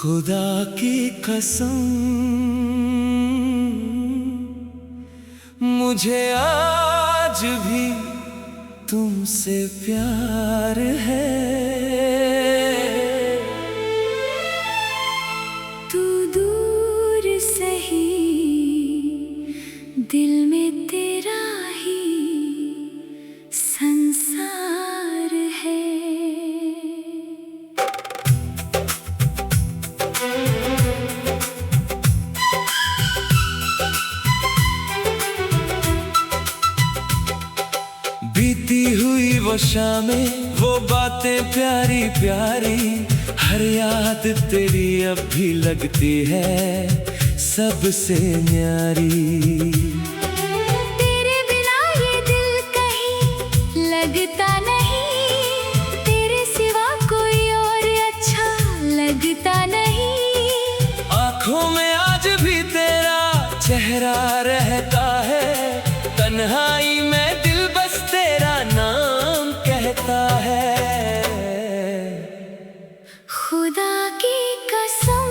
खुदा की कसम मुझे आज भी तुमसे प्यार है। तू दूर सही दिल में तेरा ही संसार है। बीती हुई वो शामें, वो बातें प्यारी प्यारी, हर याद तेरी अब भी लगती है सबसे न्यारी। तेरे बिना ये दिल कहीं लगता नहीं, तेरे सिवा कोई और अच्छा लगता नहीं। आँखों में आज भी तेरा चेहरा रहता है, तन्हाई में दिल बस तेरा नाम कहता है। खुदा की कसम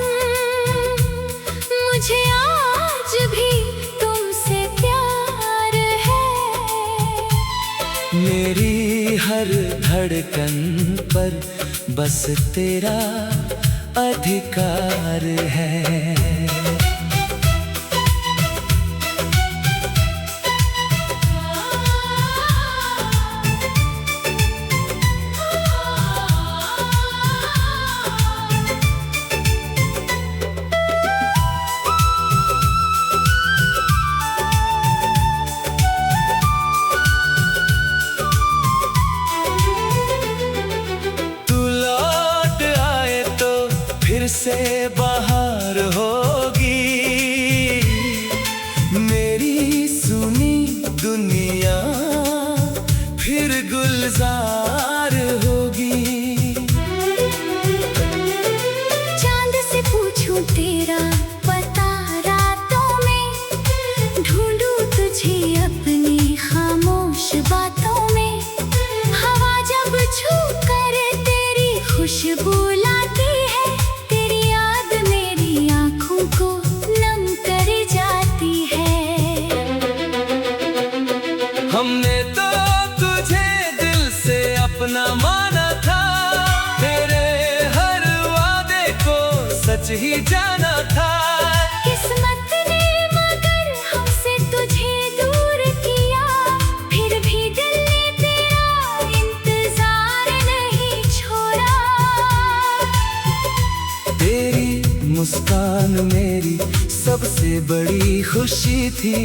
मुझे आज भी तुमसे प्यार है। मेरी हर धड़कन पर बस तेरा अधिकार है। फिर से बाहर होगी मेरी सुनी दुनिया, फिर गुलजार होगी। चांद से पूछूं तेरा पता रातों में, ढूंढूं तुझे अपनी खामोश बातों में। हवा जब छू कर तेरी खुशबू लाती है, हमने तो तुझे दिल से अपना माना था, तेरे हर वादे को सच ही जाना था। किस्मत ने मगर हमसे तुझे दूर किया, फिर भी दिल ने तेरा इंतजार नहीं छोड़ा। तेरी मुस्कान मेरी सबसे बड़ी खुशी थी,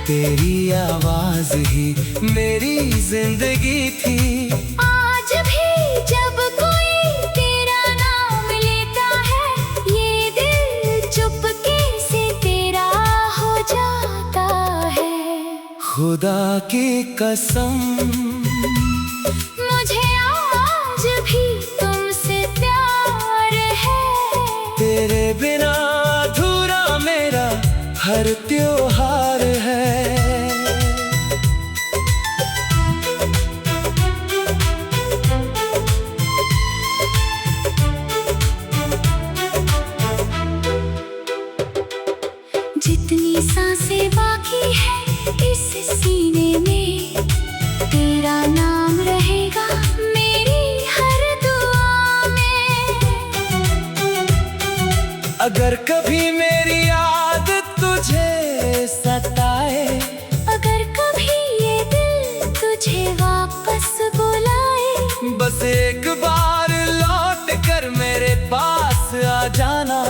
तेरी आवाज ही मेरी जिंदगी थी। आज भी जब कोई तेरा नाम लेता है, ये दिल चुपके से तेरा हो जाता है। खुदा की कसम मुझे आज भी तुमसे प्यार है। तेरे बिना अधूरा मेरा हर त्योहार है। जितनी सांसें बाकी है इस सीने में, तेरा नाम रहेगा मेरी हर दुआ में। अगर कभी मेरी याद तुझे सताए, अगर कभी ये दिल तुझे वापस बुलाए, बस एक बार लौट कर मेरे पास आ जाना।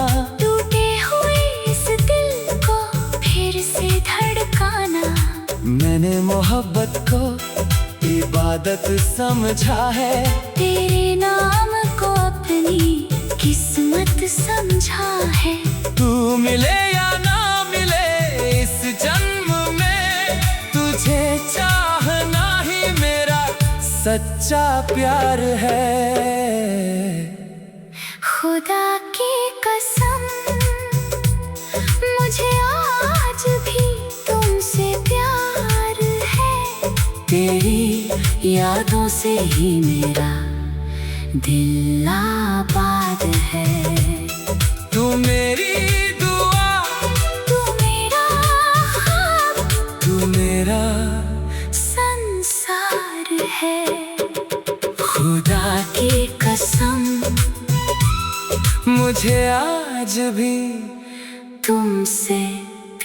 टूटे हुए इस दिल को फिर से धड़काना। मैंने मोहब्बत को इबादत समझा है, तेरे नाम को अपनी किस्मत समझा है। तू मिले या ना मिले इस जन्म में, तुझे चाहना ही मेरा सच्चा प्यार है। खुदा की कसम मुझे आज भी तुमसे प्यार है। तेरी यादों से ही मेरा दिल आबाद है। तू मेरी दुआ, तू मेरा ख्वाब, तू मेरा संसार है। खुदा की कसम, मुझे आज भी तुमसे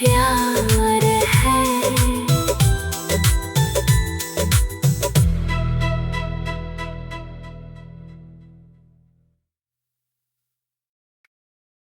प्यार